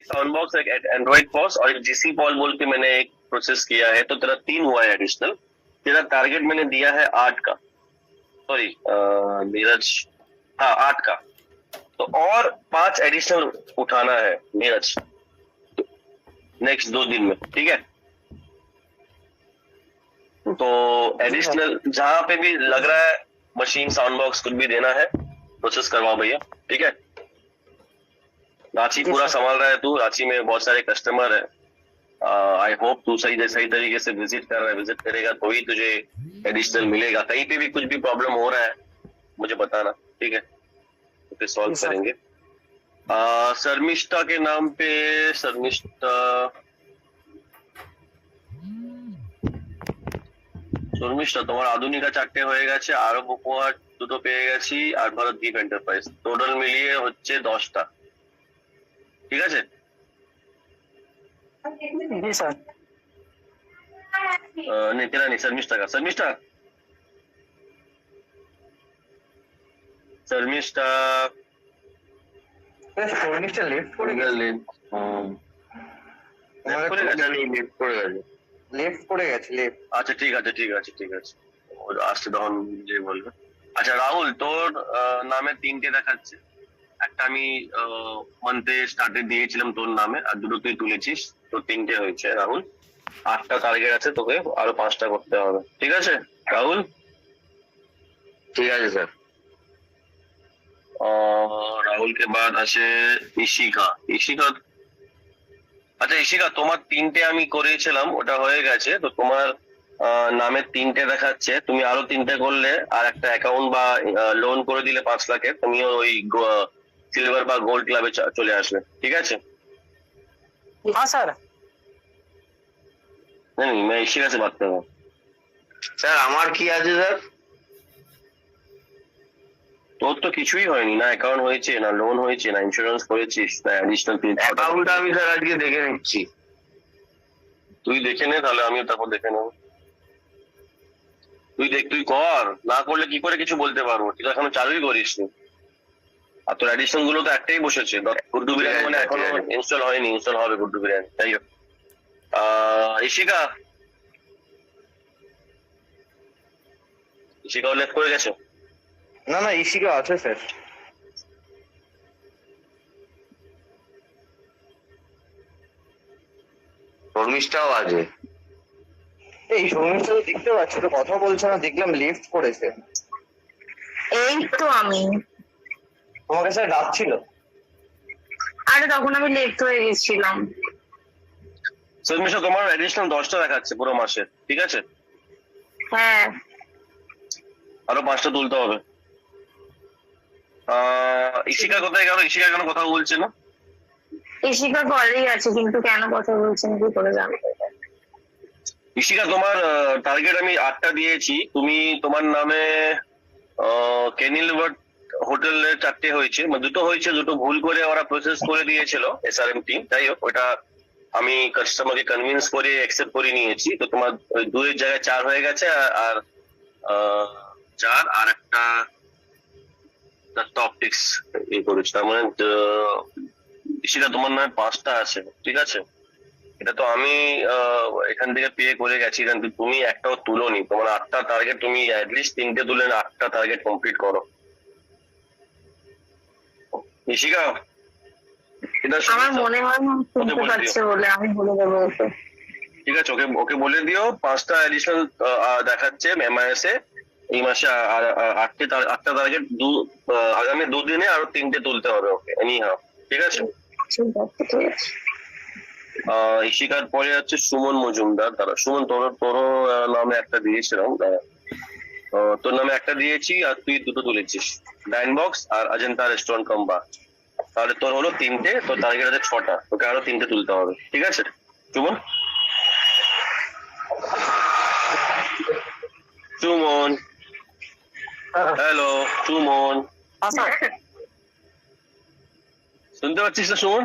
Sound box, एक Android pause और एक जीसी पॉल बोल के मैंने एक प्रोसेस किया है, तो तेरा 3 हुआ है एडिशनल। तेरा टारगेट मैंने दिया है 8 का, सॉरी नीरज, हाँ 8 का। तो और 5 एडिशनल उठाना है नीरज नेक्स्ट 2 दिन में, ठीक है? तो एडिशनल जहां पे भी लग रहा है मशीन साउंड बॉक्स कुछ भी देना है, प्रोसेस करवाओ भैया, ठीक है? रांची पूरा संभाल रहा है तू, रांची में बहुत सारे कस्टमर है। आई होप तू सही तरीके से विजिट कर रहा है, विजिट करेगा तो ही तुझे एडिशनल मिलेगा। कहीं पे भी कुछ भी प्रॉब्लम हो रहा है मुझे बताना, ठीक है? तो फिर सॉल्व करेंगे। शर्मिष्ठा के नाम पे, শর্মিষ্ঠা তোমার আধুনিকা 4টে হয়ে গেছে, আরব উপহার 2টো পেয়ে গেছি, আর ভারত গিফট এন্টারপ্রাইজ, টোটাল মিলিয়ে হচ্ছে 10টা, ঠিক আছে? जी सर। नहीं तेरा नहीं, शर्मिष्ठा का। शर्मिष्ठा, শর্মিষ্ঠা শর্মিষ্ঠা লেফট করে গেছে, লেফট করে গেছে, লেফট। আচ্ছা ঠিক আছে ঠিক আছে ঠিক আছে, ওর আসছে তখন যে বলবে। আচ্ছা রাহুল, তোর নামে 3টে দেখাচ্ছে, একটা আমি মান্থে স্টার্টে দিয়েছিলাম তোর নামে, আর 2টো তুই তুলেছিস, তো 3টে হয়েছে রাহুল। 8টা টার্গেট আছে, তোকে আরো 5টা করতে হবে, ঠিক আছে রাহুল? ঠিক আছে স্যার। রাহুল के बाद আছে ইশিকা। ইশিকা, আচ্ছা ইশিকা তোমার 3টে আমি করেছিলাম, ওটা হয়ে গেছে, তো তোমার নামে 3টে দেখাচ্ছে, তুমি আরো 3টে করলে আর একটা অ্যাকাউন্ট বা লোন করে দিলে 5 লাখের, তুমিও ওই সিলভার বা গোল্ড ক্লাবে চলে আসবে, ঠিক আছে? हाँ सर। नहीं मैं इशिका से बात कर रहा हूँ। স্যার আমার কি আছে স্যার? তোর তো কিছুই হয়নি, না অ্যাকাউন্ট হয়েছে, না লোন হয়েছে, না ইন্স্যুরেন্স করেছিস, না অ্যাডিশনাল অ্যাকাউন্ট আমি স্যার আজকে দেখে নিচ্ছি। তুই দেখে নে, তাহলে আমিও তারপর দেখে নেবো। তুই দেখ, তুই কর, না করলে কি করে কিছু বলতে পারবো? তুই তো এখনো চালুই করিসনি, আর তোর অ্যাডিশন গুলো তো একটাই বসেছে, গুড্ডু বিরিয়ানি, মানে এখনো ইনস্টল হয়নি, ইনস্টল হবে গুড্ডু বিরিয়ানি, তাই হোক। ইশিকা, ইশিকাও লেফট করে গেছে? না না, ইশিকা আছে স্যার। শর্মিষ্ঠাও আছে। এই শর্মিষ্ঠা তো দেখতে পাচ্ছি তো, কথা বলছে না, দেখলাম লেফট করেছে। এই তো আমি, তোমাকে স্যার ডাকছিল। আরে তখন আমি লেট হয়ে গেছিলাম। শর্মিষ্ঠা তোমার অ্যাডিশনাল 10টা দেখাচ্ছে পুরো মাসে, ঠিক আছে? হ্যাঁ আরো 5টা তুলতে হবে। ইশিকা কোথায় গেল? ইশিকা কেন কথা বলছে না? ইশিকা কলেই আছে, কিন্তু কেন কথা বলছেন কি করে জানতে? ইশিকা তোমার টার্গেট আমি 8টা দিয়েছি, তুমি তোমার নামে কেনিলবার্ট হোটেলে 4টে হয়েছে, মানে 2টো হয়েছে, 2টো ভুল করে ওরা প্রসেস করে দিয়েছিল এসআরএম টিম, যাই হোক ওটা আমি কাস্টমারকে কনভিন্স করে অ্যাকসেপ্ট করে নিয়েছি, তো তোমার 2 এর জায়গায় 4 হয়ে গেছে, আর 4 আর একটা অপটিক্স ইয়ে করেছে, তার মানে সেটা তোমার নামে 5টা আছে, ঠিক আছে? এটা তো আমি এখান থেকে পে করে গেছি, কিন্তু তুমি একটাও তুলোনি, তোমার 8টা টার্গেট, তুমি অ্যাটলিস্ট 3টে তুলে 8টা টার্গেট কমপ্লিট করো। ইশিকা, এটা আমার মনে হয় না শুনতে পাচ্ছে বলে আমি বলে দেবো ওকে। ঠিক আছে, ওকে ওকে বলে দিও 5টা অ্যাডিশনাল দেখাচ্ছে এমআইএস এ এই মাসে, আর 8টা টার্গেট আগামী 2 দিনে আরো 3টে তুলতে হবে ওকে, এনি হাউ, ঠিক আছে? ঠিক আছে ঠিক আছে। ইশিকার পরে হচ্ছে সুমন মজুমদার। দাঁড়া সুমন, তোর নামে একটা দিয়েছিলাম, তোর নামে একটা দিয়েছি আর তুই 2টো তুলেছিস, ডাইন বক্স আর অজন্তা রেস্টুরেন্ট কাম বার, তাহলে তোর হলো 3টে, তোর টার্গেট আছে 6টা, তোকে আরো 3টে তুলতে হবে, ঠিক আছে সুমন? সুমন, হ্যালো সুমন, শুনতে পাচ্ছিস না সুমন?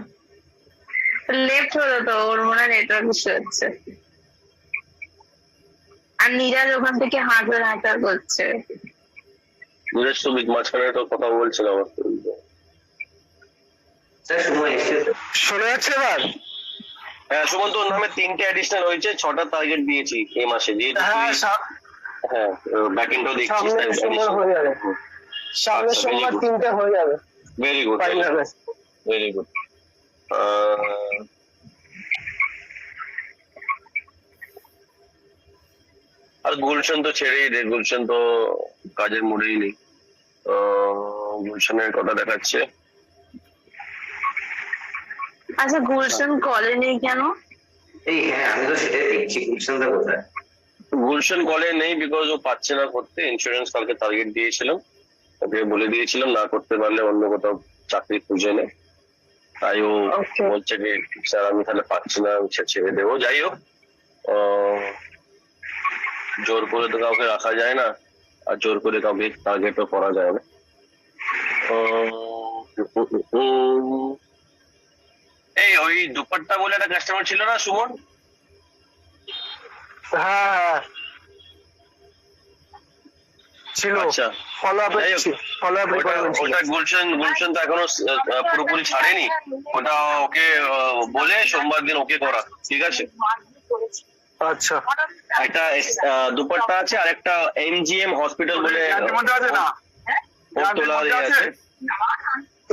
লেফট হলো তো, ওর মনে হয় নেটওয়ার্ক ইস্যু হচ্ছে। আর নীরাজ ওখান থেকে হাজার হাজার করছে। নীরাজ তো মাঝখানে তো কথা বলছিল আমার। স্যার সময় এসছে তো। শোনা যাচ্ছে এবার? হ্যাঁ সুমন, তোর নামে 3টে অ্যাডিশনাল হয়েছে, 6টা টার্গেট দিয়েছি এই মাসে, যেহেতু হ্যাঁ হ্যাঁ ব্যাক এন্ডও দেখছিস। সামনের সোমবার হয়ে যাবে, সামনের আচ্ছা, সোমবার very good. 3টে হয়ে যাবে very good, final. Very good. আর গুলশন তো ছেড়েই দে, গুলশন তো কাজের মুডেই নেই। গুলশনের কথা দেখাচ্ছে। আচ্ছা গুলশন কলে নেই কেন? এই হ্যাঁ আমি তো সেটাই দেখছি, গুলশানটা কোথায়? গুলশন কলে নেই বিকজ ও পাচ্ছে না করতে। ইন্স্যুরেন্স কালকে টার্গেট দিয়েছিলাম, ওকে বলে দিয়েছিলাম না করতে পারলে অন্য কোথাও চাকরি খুঁজে নে। তাই ও Okay. বলছে যে স্যার আমি তাহলে পাচ্ছি না, আমি ছেড়ে দেবো। যাই হোক, জোর করে তো কাউকে রাখা যায় না, আর জোর করে কাউকে টার্গেটও করা যায় না। এই ওই দুপাট্টা বলে একটা কাস্টমার ছিল না সুমন? হ্যাঁ ছিল, আচ্ছা, ফলো আপ যাই হোক, ফলো আপ ওটা গুলশন তো এখনো পুরোপুরি ছাড়েনি। ওটা ওকে বলে সোমবার দিন ওকে করা, ঠিক আছে? আচ্ছা একটা দুপাট্টা আছে আর একটা এমজিএম হসপিটাল বলে তোলা আছে।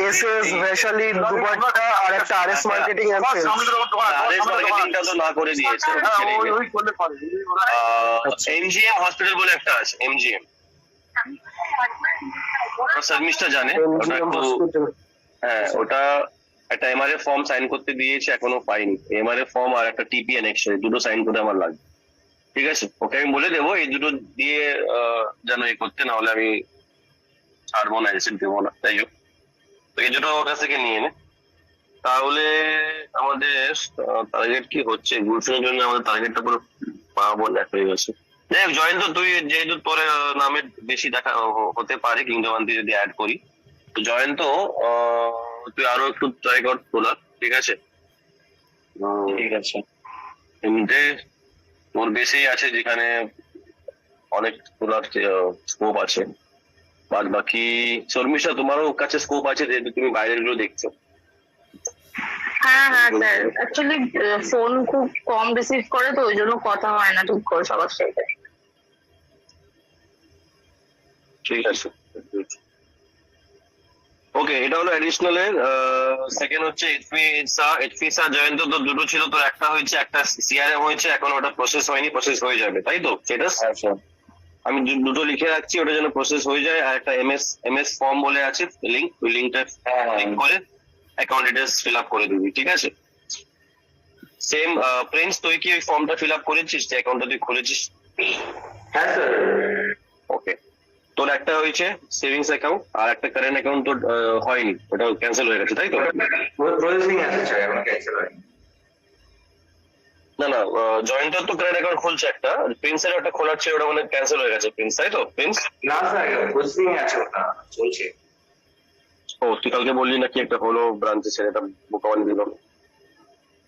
এসএস ভেশালি দুপাট্টা আর একটা RS marketing and sales. RS মার্কেটিংটা তো না করে দিয়েছে। এমজিএম হসপিটাল বলে একটা আছে, এমজিএম, শর্মিষ্ঠা জানে। ওটা একটু হ্যাঁ, ওটা একটা এমআরএফ ফর্ম সাইন করতে দিয়েছে, এখনো পাইনি। এমআরএফ ফর্ম আর একটা টিপিএন এক্সট্রা, দুটো সাইন করে আমার লাগবে, ঠিক আছে? ওকে আমি বলে দেবো এই দুটো দিয়ে যেন এ করতে, না হলে আমি ছাড়বো না, রিসিপ্ট দেবো না। তাই হোক, তো এই দুটো ওর কাছ থেকে নিয়ে নে। তাহলে আমাদের টার্গেট কি হচ্ছে গুলশনের জন্য? আমাদের টার্গেটটা পুরো পাবো এক হয়ে গেছে। যাই হোক জয়ন্ত, তুই যেহেতু তোর নামে বেশি দেখা হতে পারে কিংবদন্তি যদি অ্যাড করি, তো জয়ন্ত তুই আরো একটু ট্রাই কর তোলার, ঠিক আছে? ঠিক আছে, এমনিতে তোর বেশি আছে যেখানে অনেক তোলার স্কোপ আছে। বাদ বাকি শর্মিষ্ঠা তোমারও কাছে স্কোপ আছে, যেহেতু তুমি বাইরের গুলো দেখছো। হ্যাঁ হ্যাঁ স্যার, অ্যাকচুয়ালি ফোন খুব কম রিসিভ করে তো ওই জন্য কথা হয় না ঠিক করে সবার সাথে। ঠিক আছে, ওকে, এটা হলো অ্যাডিশনাল এর। সেকেন্ড হচ্ছে এইচপি সা জয়ন্ত, তো দুটো ছিল, তোর একটা হয়েছে, একটা সিআরএম হয়েছে, এখন ওটা প্রসেস হয়নি, প্রসেস হয়ে যাবে, তাই তো? স্ট্যাটাস আমি দুটো লিখে রাখছি, ওটা যেন প্রসেস হয়ে যায়। আর একটা এমএস ফর্ম বলে আছে লিঙ্ক, ওই লিঙ্কটা ক্লিক করে অ্যাকাউন্ট ডিটেলস ফিল আপ করে দিবি, ঠিক আছে? সেম প্রিন্স, তুই কি ওই ফর্মটা ফিল আপ করেছিস, যে অ্যাকাউন্টটা তুই খুলেছিস? হ্যাঁ স্যার। ওকে, তোর একটা হয়েছে সেভিংস অ্যাকাউন্ট, আর একটা কারেন্ট অ্যাকাউন্ট তোর হয়নি, ওটা ক্যান্সেল হয়ে গেছে, তাই তো? প্রসেসিং আছে স্যার, এখন ক্যান্সেল হয়নি। না না, জয়েন্টার তো কারেন্ট অ্যাকাউন্ট খুলছে একটা, প্রিন্সের একটা খোলার ছিল, ওটা মানে ক্যান্সেল হয়ে গেছে প্রিন্স, তাই তো? প্রিন্স, না স্যার প্রসেসিং আছে, ওটা চলছে। ও তুই কালকে বললি নাকি একটা হলো ব্রাঞ্চে, সেটা বোকা বানিয়ে দিল।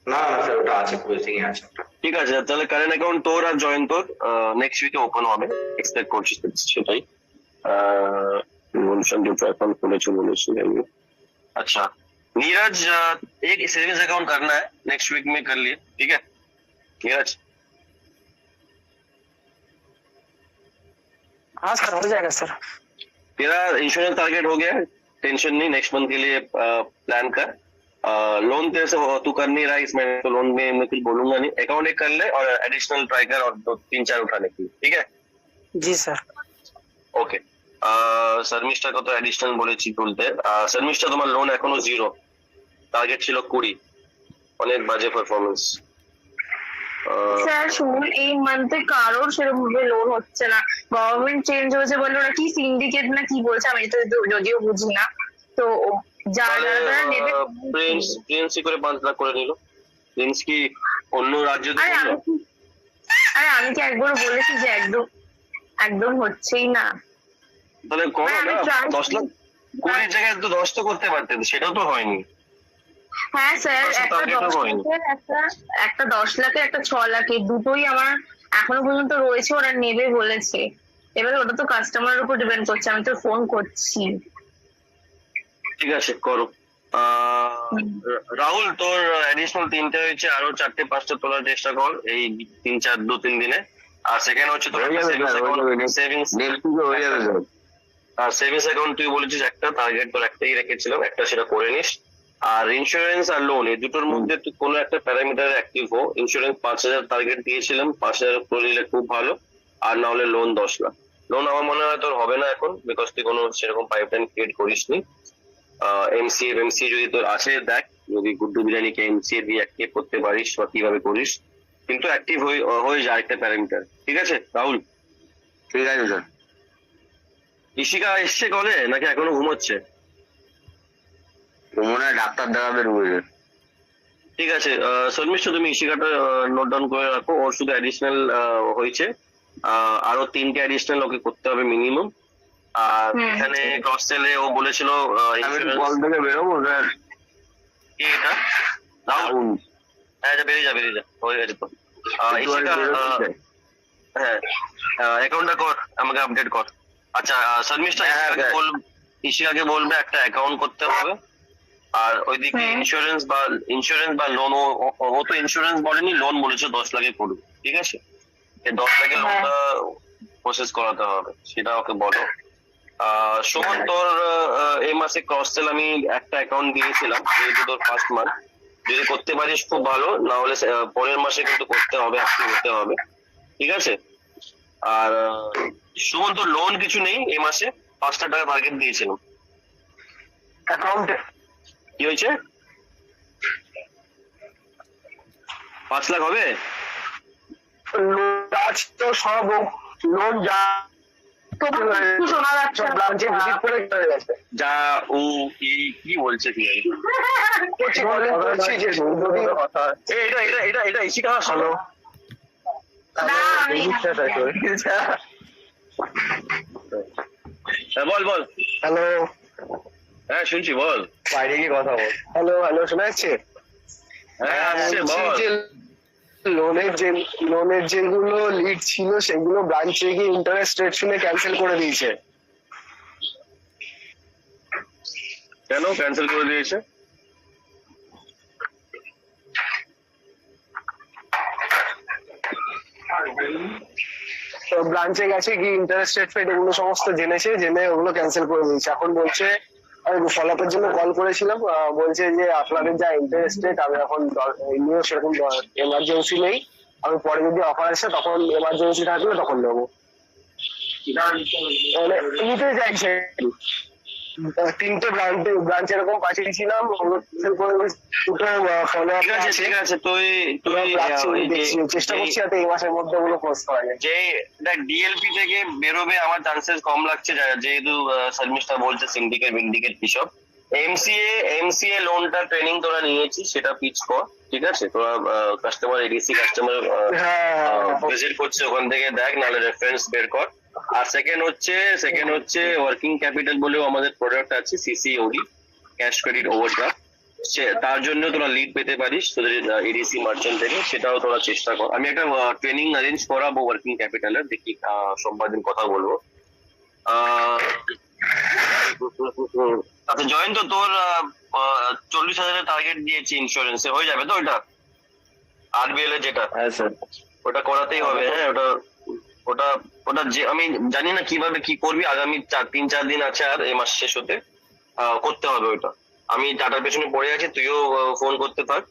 না না স্যার, ওটা আছে, প্রসেসিং আছে ওটা। ঠিক আছে, তাহলে কারেন্ট অ্যাকাউন্ট তোর আর জয়ন্তর নেক্সট উইকে ওপেন হবে, এক্সপেক্ট করছিস সেটাই। গুলশন দুটো অ্যাকাউন্ট খুলেছে বলেছি। अच्छा नीरज, एक सेविंग्स अकाउंट करना है, नेक्स्ट वीक में कर लिए, ठीक है नीरज? हाँ सर, हो जाएगा सर। तेरा इंश्योरेंस टारगेट हो गया है, टेंशन नहीं, नेक्स्ट मंथ के लिए प्लान कर। लोन तेरे से तू कर नहीं रहा है इसमें, तो लोन में मैं कुछ बोलूंगा नहीं, अकाउंट एक कर ले और एडिशनल ट्राई कर, और 2-3-4 उठाने के लिए, ठीक है? जी सर। ওকে, শর্মিষ্ঠা কত অ্যাডিশনাল বলেছি তুলতে। শর্মিষ্ঠা তোমার লোন এখনো 0, টার্গেট ছিল 20, অনেক বাজে পারফরমেন্স। স্যার শুনুন, এই মান্থে কারোর সেরকম ভাবে লোন হচ্ছে না, গভর্নমেন্ট চেঞ্জ হয়েছে বলে ওরা কি সিন্ডিকেট না কি বলছে, আমি তো যদিও বুঝি না। তো যারা যারা নেবে, প্রিন্স করে 5 লাখ করে নিল। প্রিন্স কি অন্য রাজ্য থেকে? আমি কি একবার বলেছি যে একদম একদম হচ্ছেই না? তাহলে করো না, 10 লাখ 20 জায়গায় তো 10 তো করতে পারতেন, সেটাও তো হয়নি। হ্যাঁ স্যার, একটা 10 লাখে একটা 6 লাখে দুটোই আমার এখনো পর্যন্ত রয়েছে, ওরা নেবে বলেছে। এবার ওটা তো কাস্টমারের উপর ডিপেন্ড করছে, আমি তো ফোন করছি। ঠিক আছে করো, রাহুল, তোর অ্যাডিশনাল 3টে হয়েছে, আরো 4টে 5টে তোলার চেষ্টা কর এই 2-3 দিনে। আর সেকেন্ড হচ্ছে তোর সেভিংস সেভিংস অ্যাকাউন্ট তুই বলেছিস একটা টার্গেট তোর একটাই রেখেছিলাম, একটা সেটা করে নিস। আর ইন্স্যুরেন্স আর লোন এই দুটোর মধ্যে তুই কোনো একটা প্যারামিটার অ্যাক্টিভ হো। ইন্স্যুরেন্স 5,000 টার্গেট দিয়েছিলাম, 5,000 করে নিলে খুব ভালো। আর না হলে লোন 10 লাখ। লোন আমার মনে হয় তোর হবে না এখন, বিকজ তুই কোনো সেরকম পাইপলাইন ক্রিয়েট করিসনি। এমসিএ যদি তোর আসে দেখ, যদি গুড্ডু বিরিয়ানিকে এমসিএ দিয়ে অ্যাক্টিভ করতে পারিস বা কিভাবে করিস, কিন্তু অ্যাক্টিভ হয়ে যায় একটা প্যারামিটার। ঠিক আছে রাহুল? ঠিক আছে স্যার। ইশিকা এসছে কলে নাকি এখনো ঘুমোচ্ছে? মনে হয় ডাক্তার দেখাবে রুবেলের। ঠিক আছে শর্মিষ্ঠ, তুমি ইশিকাটা নোট ডাউন করে রাখো। ওর শুধু অ্যাডিশনাল হয়েছে, আরো 3টে অ্যাডিশনাল ওকে করতে হবে মিনিমাম। আর এখানে ক্রস সেলে ও বলেছিল কল থেকে বেরোবো স্যার? কি এটা রাহুল? হ্যাঁ বেরিয়ে যা হয়ে গেছে তো। ইশিকা হ্যাঁ অ্যাকাউন্টটা কর, আমাকে আপডেট কর। আচ্ছা শর্মিষ্ঠা, ইশিকাকে বলবে একটা অ্যাকাউন্ট করতে হবে। আর ওইদিকে ইন্স্যুরেন্স বা লোন, ও তো ইন্স্যুরেন্স বলেনি, লোন বলেছে 10 লাখে করবে। ঠিক আছে, 10 লাখের লোনটা প্রসেস করাতে হবে, সেটা ওকে বলো। সুমন, তোর এই মাসে ক্রস সেল আমি একটা অ্যাকাউন্ট দিয়েছিলাম, যেহেতু তোর ফার্স্ট মান্থ, যদি করতে পারিস খুব ভালো, না হলে পরের মাসে কিন্তু করতে হবে, অ্যাক্টিভ হতে হবে। ঠিক আছে? আর সুমন, তোর লোন কিছু নেই এই মাসে, 5 লাখ টাকা টার্গেট দিয়েছিলাম অ্যাকাউন্টে। কি হয়েছে? 5 লাখ হবে? তো সব লোন যা শোনা যাচ্ছে না। ব্রাঞ্চে ভিজিট করে চলে গেছে। যা ও কি বলছে কি জানি। এটা ইশিকা শোনো। না, বল। হ্যালো, হ্যাঁ শুনছি, বল। বাইরে গিয়ে কথা বল। হ্যালো শোনা যাচ্ছে? হ্যাঁ আসছে, বল। লোনের যেগুলো লিড ছিল সেগুলো ব্রাঞ্চে গিয়ে ইন্টারেস্ট রেট শুনে ক্যান্সেল করে দিয়েছে। কেন ক্যান্সেল করে দিয়েছে? তো ব্রাঞ্চে গেছে কি ইন্টারেস্ট রেট ফেট এগুলো সমস্ত জেনে ওগুলো ক্যান্সেল করে দিয়েছে। এখন বলছে, আমি ফলো আপের জন্য কল করেছিলাম, বলছে যে আপনাদের যা ইন্টারেস্ট রেট, আমি এখন নিয়েও সেরকম এমার্জেন্সি নেই, আমি পরে যদি অফার আসে তখন এমার্জেন্সি থাকলে তখন নেবো। মানে নিতে চাইছে। 3টে ব্রাঞ্চ এরকম পাঠিয়েছিলাম, ফলো আপ আছে। ঠিক আছে, তুই চেষ্টা করছি যাতে এই মাসের মধ্যে ওগুলো পোস্ট করা যায়। যে দেখ ডিএলপি থেকে বেরোবে আমার চান্সেস কম লাগছে, যেহেতু শর্মিষ্ঠা বলছে সিন্ডিকেট কিসব। এমসিএ লোনটা ট্রেনিং তোরা নিয়েছিস, সেটা পিচ কর। ঠিক আছে, তোরা কাস্টমার এডিসি কাস্টমার ভিজিট করছে, ওখান থেকে দেখ, নাহলে রেফারেন্স বের কর। আর সেকেন্ড হচ্ছে ওয়ার্কিং ক্যাপিটাল বলেও আমাদের প্রোডাক্ট আছে, সিসিওডি, ক্যাশ ক্রেডিট ওভারড্রাফট। তার জন্য তোরা লিড পেতে পারিস তোদের এডিসি মার্চেন্ট থেকে, সেটাও তোরা চেষ্টা কর। আমি একটা ট্রেনিং অ্যারেঞ্জ করাবো ওয়ার্কিং ক্যাপিটালের, দেখি সোমবার দিন কথা বলবো। আচ্ছা জয়ন্ত, তোর 40,000 টার্গেট দিয়েছি ইন্স্যুরেন্সে, হয়ে যাবে তো ওইটা? আরবিএল এর যেটা, হ্যাঁ স্যার, ওটা করাতেই হবে। হ্যাঁ ওটা যে আমি জানি না কিভাবে কি করবি, আগামী 3-4 দিন আছে আর এই মাস শেষ হতে করতে হবে ওইটা। আমি টাটার পেছনে পড়ে আছি, তুইও ফোন করতে থাক।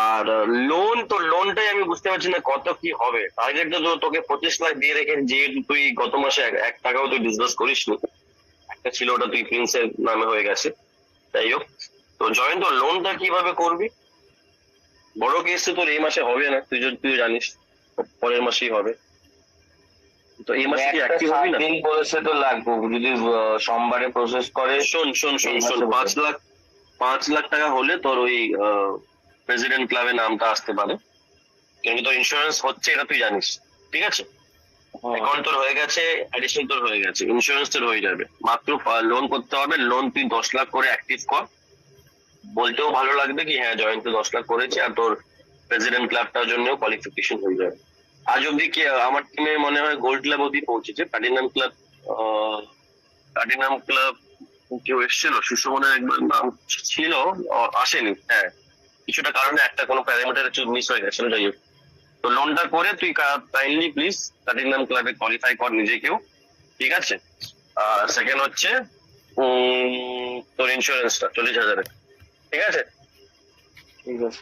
আর লোনটাই আমি বুঝতে পারছি না কত কি হবে। টার্গেটটা তো তোকে 25 লাখ দিয়ে রেখে, যেহেতু তুই গত মাসে 1 টাকাও তুই ডিসবার্স করিসনি, একটা ছিল ওটা তুই প্রিন্সের নামে হয়ে গেছে। যাই হোক, তো জয়ন্ত লোনটা কিভাবে করবি? বড় কেস তো তোর এই মাসে হবে না, তুই জানিস, পরের মাসেই হবে। তো এই মাসে কি অ্যাক্টিভ হবি না? দিন বলেছে তো লাগবে, যদি সোমবারে প্রসেস করে। শোন 5 লাখ টাকা হলে তোর ওই প্রেসিডেন্ট ক্লাবে নামটা আসতে পারে, কিন্তু তোর ইন্স্যুরেন্স হচ্ছে এটা তুই জানিস। ঠিক আছে, অ্যাকাউন্ট তোর হয়ে গেছে, অ্যাডিশনাল তোর হয়ে গেছে, ইন্স্যুরেন্স তোর হয়ে যাবে। মাত্র লোন করতে হবে। লোন তুই 10 লাখ করে অ্যাক্টিভ কর, বলতেও ভালো লাগবে কি হ্যাঁ জয়ন্ত 10 লাখ করেছে, আর তোর প্রেসিডেন্ট ক্লাবটার জন্য কোয়ালিফিকেশন হয়ে যাবে। আজ অব্দি কি আমার টিমে মনে হয় গোল্ড ক্লাব অব্দি পৌঁছেছে, প্ল্যাটিনাম ক্লাব কেউ এসেছিল সুশোভনের একবার নাম ছিল, আসেনি। হ্যাঁ, কিছুটা কারণে একটা কোনো প্যারামিটার একটু মিস হয়ে গেছিল, যাই হোক। তো লোনটা করে তুই কাইন্ডলি প্লিজ প্লাটিনাম ক্লাবে কোয়ালিফাই কর নিজেকেও, ঠিক আছে? আর সেকেন্ড হচ্ছে তোর ইন্স্যুরেন্সটা 40,000, ঠিক আছে? ঠিক আছে।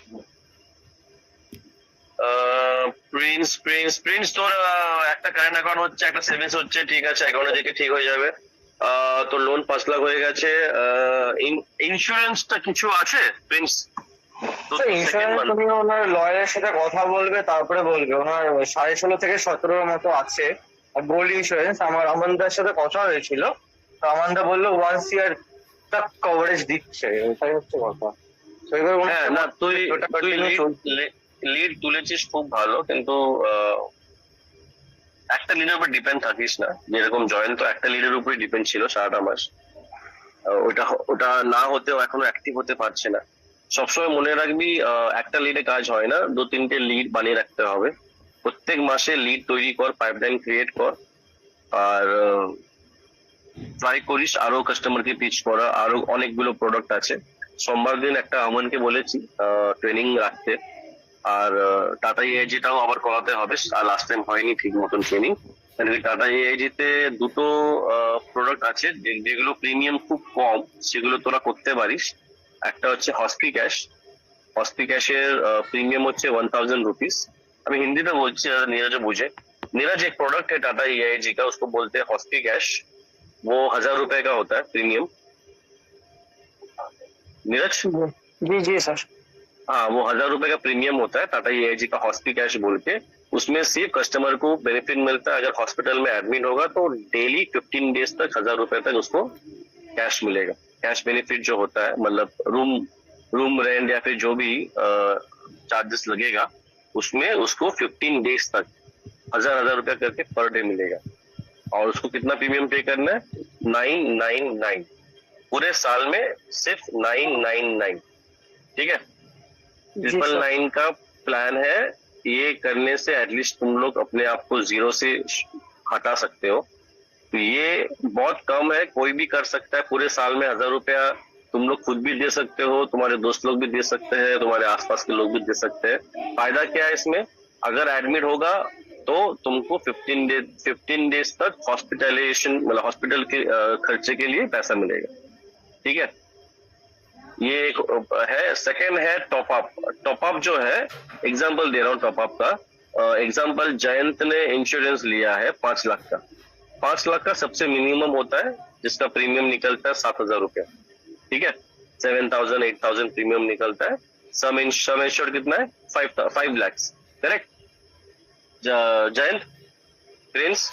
প্রিন্স প্রিন্স প্রিন্স তোর একটা কারেন্ট অ্যাকাউন্ট হচ্ছে, একটা সেভিংস হচ্ছে, ঠিক আছে? অ্যাকাউন্টে দেখে ঠিক হয়ে যাবে। তোর লোন 5 লাখ হয়ে গেছে। ইন্স্যুরেন্সটা কিছু আছে প্রিন্স? ইন্স্যুরেন্স তুমি ওনার লয়ারের সাথে কথা বলবে, তারপরে বলবে। ওনার 16.5 থেকে 17 মতো আছে। আর গোল্ড ইন্স্যুরেন্স আমার আমানদার সাথে কথা হয়েছিল, তো আমানদা বললো 1 ইয়ার তক কভারেজ দিচ্ছে, এটাই হচ্ছে কথা। তো এবার হ্যাঁ, না তুই লিড তুলেছিস খুব ভালো, কিন্তু একটা লিডের উপর ডিপেন্ড থাকিস না। যেরকম জয়েন্ট তো একটা লিডের উপরে ডিপেন্ড ছিল সারাটা মাস, ওটা না হতেও এখনো অ্যাক্টিভ হতে পারছে না। সবসময় মনে রাখবি, একটা লিডে কাজ হয় না, 2-3টে লিড বানিয়ে রাখতে হবে। প্রত্যেক মাসে লিড তৈরি কর, পাইপলাইন ক্রিয়েট কর, আর ট্রাই করিস আরো কাস্টমারকে পিচ করা। আরো অনেকগুলো প্রোডাক্ট আছে। সোমবার দিন একটা আমনকে বলেছি ট্রেনিং রাখতে, আর টাটা এআইজিটাও আবার করাতে হবে। আর লাস্ট টাইম হয়নি ঠিক মতন ট্রেনিং। টাটা এআইজিতে দুটো প্রোডাক্ট আছে যেগুলো প্রিমিয়াম খুব কম, সেগুলো তোরা করতে পারিস। একটা হচ্ছে হসপি ক্যাশ। हॉस्पी कैशेर प्रीमियम होच्छे 1000 रुपीज। अभी हिंदी में बोलছি नीरज बुझे। नीरज एक प्रोडक्ट है टाटा EIG का, उसको बोलते हैं हॉस्पी कैश। वो 1000 रुपए का होता है प्रीमियम। नीरज जी जी सर। हाँ, वो 1000 रुपए का प्रीमियम होता है टाटा EIG का हॉस्पी कैश बोल के। उसमें सिर्फ कस्टमर को बेनिफिट मिलता है, अगर हॉस्पिटल में एडमिट होगा तो डेली 15 डेज तक 1000 रुपए तक उसको कैश मिलेगा। कैश बेनिफिट जो होता है मतलब रूम रेंट या फिर जो भी चार्जेस लगेगा उसमें उसको 15 डेज तक 1000 रुपया करके पर डे मिलेगा। और उसको कितना प्रीमियम पे करना है? 999 पूरे साल में, सिर्फ 999। ठीक है, 999 का प्लान है। ये करने से एटलीस्ट तुम लोग अपने आप को जीरो से हटा सकते हो। तो ये बहुत कम है, कोई भी कर सकता है। पूरे साल में 1000 रुपया तुम लोग खुद भी दे सकते हो, तुम्हारे दोस्त लोग भी दे सकते हैं, तुम्हारे आसपास के लोग भी दे सकते हैं। फायदा क्या है इसमें? अगर एडमिट होगा तो तुमको 15 डेज तक हॉस्पिटलाइजेशन मतलब हॉस्पिटल के खर्चे के लिए पैसा मिलेगा। ठीक है, ये एक है। सेकेंड है टॉपअप। टॉपअप जो है, एग्जाम्पल दे रहा हूँ टॉपअप का। एग्जाम्पल, जयंत ने इंश्योरेंस लिया है 5 लाख का। 5 लाख का सबसे मिनिमम होता है जिसका प्रीमियम निकलता है 7000 रुपया। ठीक है, 7000 8000 प्रीमियम निकलता है। सम इंश्योर्ड कितना है? 5 लाख। करेक्ट जयंत? प्रिंस?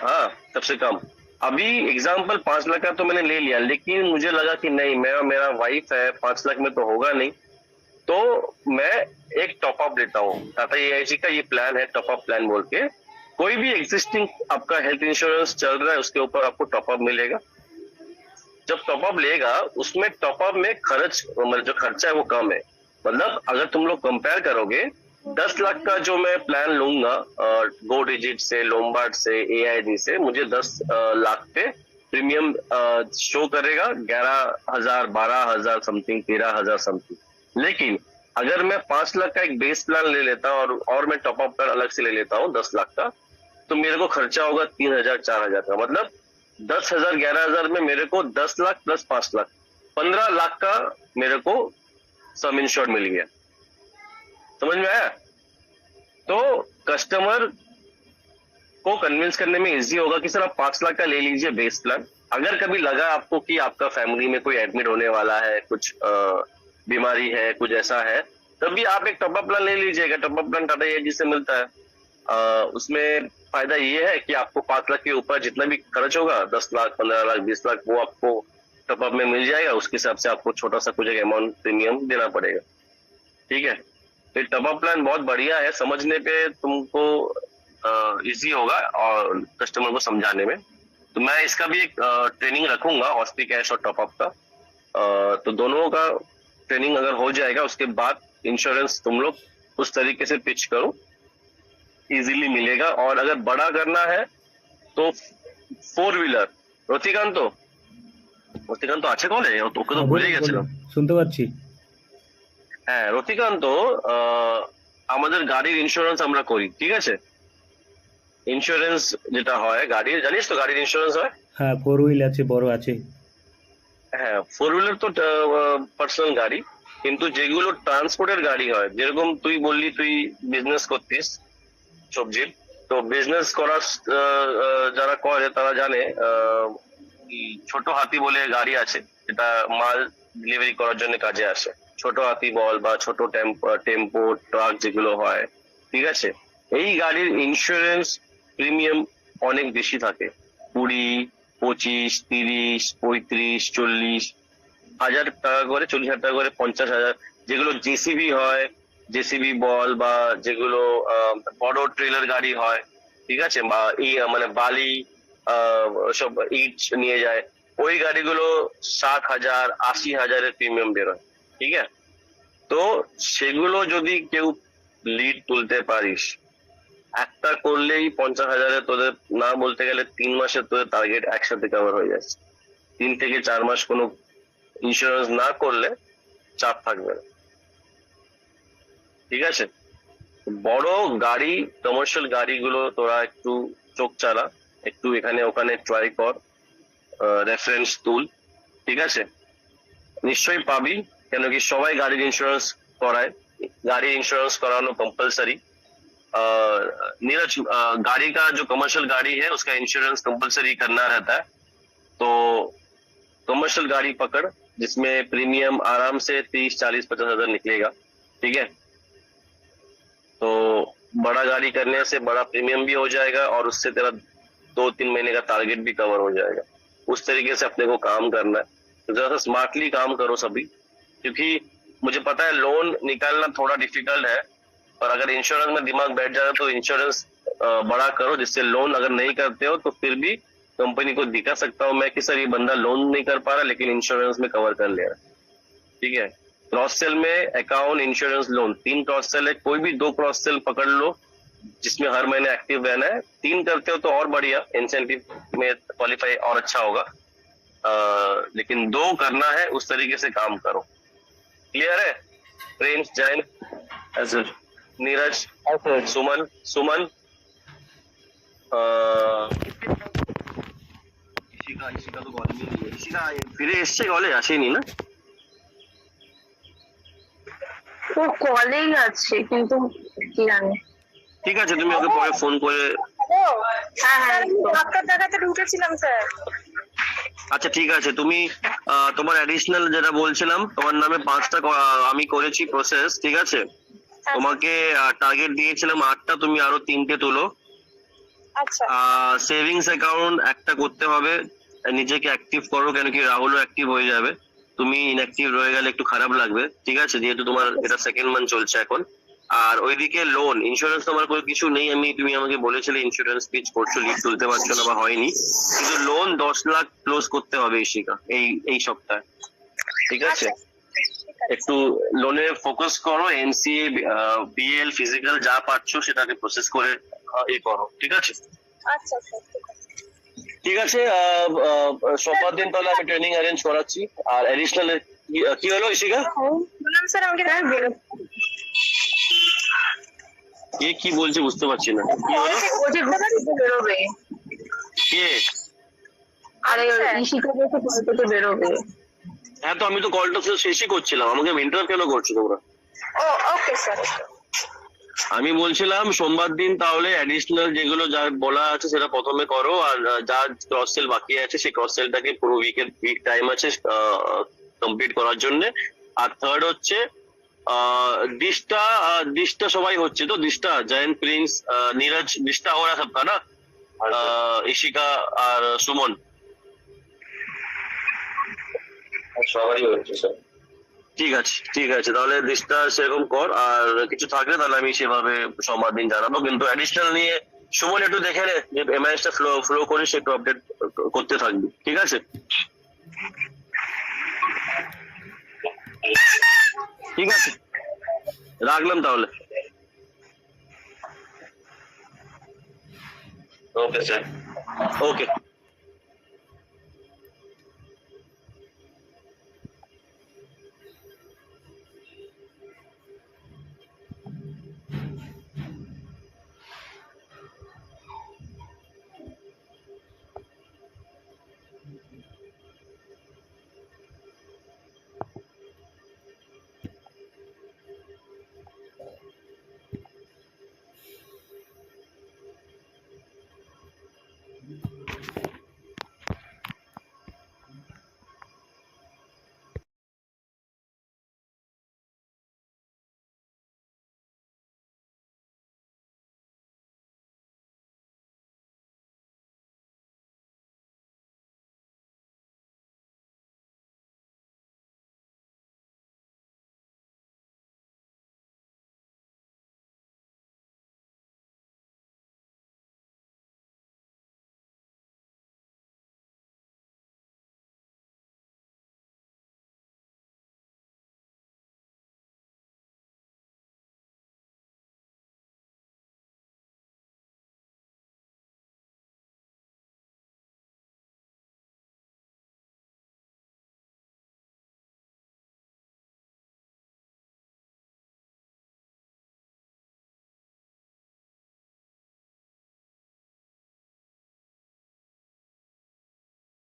हाँ, सबसे कम। अभी एग्जाम्पल 5 लाख का तो मैंने ले लिया, लेकिन मुझे लगा कि नहीं, मेरा वाइफ है, 5 लाख में तो होगा नहीं, तो मैं एक टॉपअप लेता हूँ। टाटा EIG का ये प्लान है, टॉपअप प्लान बोल के। कोई भी एग्जिस्टिंग आपका हेल्थ इंश्योरेंस चल रहा है उसके ऊपर आपको टॉपअप मिलेगा। जब टॉपअप लेगा उसमें टॉपअप में मतलब जो खर्चा है वो कम है। मतलब अगर तुम लोग कंपेयर करोगे, 10 लाख का जो मैं प्लान लूंगा गो डिजिट से, लोम्बार्ड से, AIG से, मुझे 10 लाख पे प्रीमियम शो करेगा 11,000 12,000 समथिंग, 13,000 समथिंग। लेकिन अगर मैं 5 लाख का एक बेस प्लान ले लेता हूँ और मैं टॉपअप प्लान अलग से ले लेता हूँ 10 लाख का, तो मेरे को खर्चा होगा 3,000 4,000 का। मतलब 10,000 11,000 में मेरे को 10 लाख प्लस 5 लाख 15 लाख का मेरे को सम इंश्योर्ड मिल गया। समझ में आया? तो कस्टमर को कन्विंस करने में इजी होगा कि सर आप 5 लाख का ले लीजिए बेस प्लान। अगर कभी लगा आपको कि आपका फैमिली में कोई एडमिट होने वाला है, कुछ बीमारी है, कुछ ऐसा है, तभी आप एक टॉपअप प्लान ले लीजिएगा। टॉपअप प्लान टाटा EIG से मिलता है। उसमें फायदा ये है कि आपको 5 लाख के ऊपर जितना भी खर्च होगा, 10 लाख 15 लाख 20 लाख, वो आपको टॉपअप में मिल जाएगा। उसके हिसाब से आपको छोटा सा कुछ एक अमाउंट प्रीमियम देना पड़ेगा। ठीक है, तो टॉपअप प्लान बहुत बढ़िया है, समझने पे तुमको इजी होगा और कस्टमर को समझाने में। तो मैं इसका भी एक ट्रेनिंग रखूंगा, हॉस्पी कैश और टॉपअप का। तो दोनों का ट्रेनिंग अगर हो जाएगा उसके बाद इंश्योरेंस तुम लोग उस तरीके से पिच करो, इजीली मिलेगा। और अगर बड़ा करना है तो 4 व्हीलर রতিকান্ত রতিকান্ত আছে কলে? তোকে তো ভুলে গেছিলাম। শুনতে পাচ্ছি। হ্যাঁ রতিকান্ত, আমাদের গাড়ির ইন্স্যুরেন্স আমরা করি, ঠিক আছে? ইন্স্যুরেন্স যেটা হয় গাড়ির, জানিস তো গাড়ির ইন্স্যুরেন্স হয়। হ্যাঁ, 4 হুইল আছে, বড় আছে। হ্যাঁ 4 হুইলার তো পার্সোনাল গাড়ি, কিন্তু যেগুলো ট্রান্সপোর্টের গাড়ি হয়, যেরকম তুই বললি তুই বিজনেস করতিস সবজির, তো বিজনেস করার যারা করে তারা জানে ছোট হাতি বলে গাড়ি আছে, যেটা মাল ডেলিভারি করার জন্য কাজে আসে। ছোট হাতি বল বা ছোট টেম্পো ট্রাক যেগুলো হয়, ঠিক আছে? এই গাড়ির ইন্স্যুরেন্স প্রিমিয়াম অনেক বেশি থাকে, 20, 25, 30, 35, 40,000 টাকা করে, 40,000 টাকা করে, 50,000। যেগুলো জেসিবি হয়, জেসিবি বল বা যেগুলো বড় ট্রেলার গাড়ি হয়, ঠিক আছে, বা মানে বালি সব ইট নিয়ে যায়, ওই গাড়িগুলো 60,000, 80,000-এর প্রিমিয়াম বেরোয়, ঠিক আছে? তো সেগুলো যদি কেউ লিড তুলতে পারিস, একটা করলেই 50,000-এ তোদের, না বলতে গেলে 3 মাসের তোদের টার্গেট একসাথে কভার হয়ে যাচ্ছে। 3 থেকে 4 মাস কোনো ইন্স্যুরেন্স না করলে চাপ থাকবে না, ঠিক আছে? বড় গাড়ি, কমার্শিয়াল গাড়িগুলো তোরা একটু চোখ চালা, একটু এখানে ওখানে ট্রাই কর, রেফারেন্স তুল, ঠিক আছে? নিশ্চয়ই পাবি, কেন কি সবাই গাড়ির ইন্স্যুরেন্স করায়, गाड़ी इंश्योरेंस कराना कंपलसरी। नीरज, गाड़ी का जो कमर्शियल गाड़ी है उसका इंश्योरेंस कंपलसरी करना रहता है, तो कमर्शियल गाड़ी पकड़ जिसमें प्रीमियम आराम से 30-40-50,000 निकलेगा, ठीक है? तो बड़ा गाड़ी करने से बड़ा प्रीमियम भी हो जाएगा और उससे तेरा 2-3 महीने का टारगेट भी कवर हो जाएगा। उस तरीके से अपने को काम करना है, तो जरा सा स्मार्टली काम करो सभी, क्योंकि मुझे पता है लोन निकालना थोड़ा डिफिकल्ट है, पर अगर इंश्योरेंस में दिमाग बैठ जाए तो इंश्योरेंस बड़ा करो, जिससे लोन अगर नहीं करते हो तो फिर भी कंपनी को दिखा सकता हूँ मैं कि सर ये बंदा लोन नहीं कर पा रहा लेकिन इंश्योरेंस में कवर कर ले रहा है, ठीक है? क्रॉस सेल में account, insurance, loan, 3 cross sell है, कोई भी 2 क्रॉस सेल पकड़ लो जिसमें हर महीने एक्टिव रहना है। 3 करते हो तो और बढ़िया, इंसेंटिव में क्वालिफाई और अच्छा होगा, लेकिन 2 करना है, उस तरीके से काम करो। क्लियर है? प्रिंस, जैन, नीरज, सुमन, इशिका तो कॉलेज में नहीं है। इशिका फिर এসছে কলেজ আসেনি না? ও কলেজ আছে কিন্তু কি জানি। ঠিক আছে, তুমি ওকে পরে ফোন করে। হ্যাঁ হ্যাঁ, আপনার জায়গাতে ঢুকেছিলাম স্যার। আচ্ছা ঠিক আছে, তুমি তোমার অ্যাডিশনাল যেটা বলছিলাম তোমার নামে 5টা আমি করেছি প্রসেস, ঠিক আছে? তোমাকে টার্গেট দিয়েছিলাম 8টা, তুমি আরো 3টে তুলো। আচ্ছা, সেভিংস অ্যাকাউন্ট একটা করতে হবে, নিজেকে অ্যাক্টিভ করো, কেন কি রাহুলও অ্যাক্টিভ হয়ে যাবে, তুমি ইনঅ্যাক্টিভ রয়ে গেলে একটু খারাপ লাগবে, ঠিক আছে? যেহেতু তোমার এটা সেকেন্ড মান্থ চলছে এখন। আর ওইদিকে লোন ইন্স্যুরেন্স তোমার কোনো কিছু নেই, তুমি আমাকে বলেছিলে ইন্স্যুরেন্স পিচ করছো, লিড তুলতে পারছো না বা হয়নি, কিন্তু লোন 10 লাখ ক্লোজ করতে হবে ইশিকা এই সপ্তাহে, ঠিক আছে? একটু লোনে ফোকাস করো, এমসিএ, বিএল, ফিজিক্যাল যা পাচ্ছো সেটাকে প্রসেস করে করো, ঠিক আছে? আচ্ছা স্যার, ঠিক আছে, সোমবার দিন তাহলে আমি ট্রেনিং অ্যারেঞ্জ করাচ্ছি। আর অ্যাডিশনাল কি হলো ইশিকা? বললাম স্যার আমাকে কে কি বলছে বুঝতে পারছি না, কি হলো? বেরোবে। কে? আরে ইশিকা বলছে কল থেকে বেরোবে। হ্যাঁ, তো আমি তো কলটা শেষই করছিলাম, আমাকে মেন্টর কেন করছো তোমরা? ও ওকে স্যার। আমি বলছিলাম সোমবার দিন তাহলে অ্যাডিশনাল যেগুলো যা বলা আছে সেটা প্রথমে করো, আর যা ক্রস সেল বাকি আছে সেই ক্রস সেলটাকে পুরো উইক টাইম আছে কমপ্লিট করার জন্য। আর থার্ড হচ্ছে दिष्टा সবাই হচ্ছে তো, दिष्टा, जैन, प्रिंस, नीरज, दिष्टा हो रहा सबका ना, इशिका और सुमन সবারই হচ্ছে স্যার। ঠিক আছে তাহলে দিশটা সেরকম কর, আর কিছু থাকলে তাহলে আমি সেভাবে সোমবার দিন জানাবো। কিন্তু অ্যাডিশনাল নিয়ে সুমন একটু দেখে নে যে এমআইএসটা ফ্লো করিস, একটু আপডেট করতে থাকবি, ঠিক আছে? ঠিক আছে, রাখলাম তাহলে। ওকে স্যার, ওকে।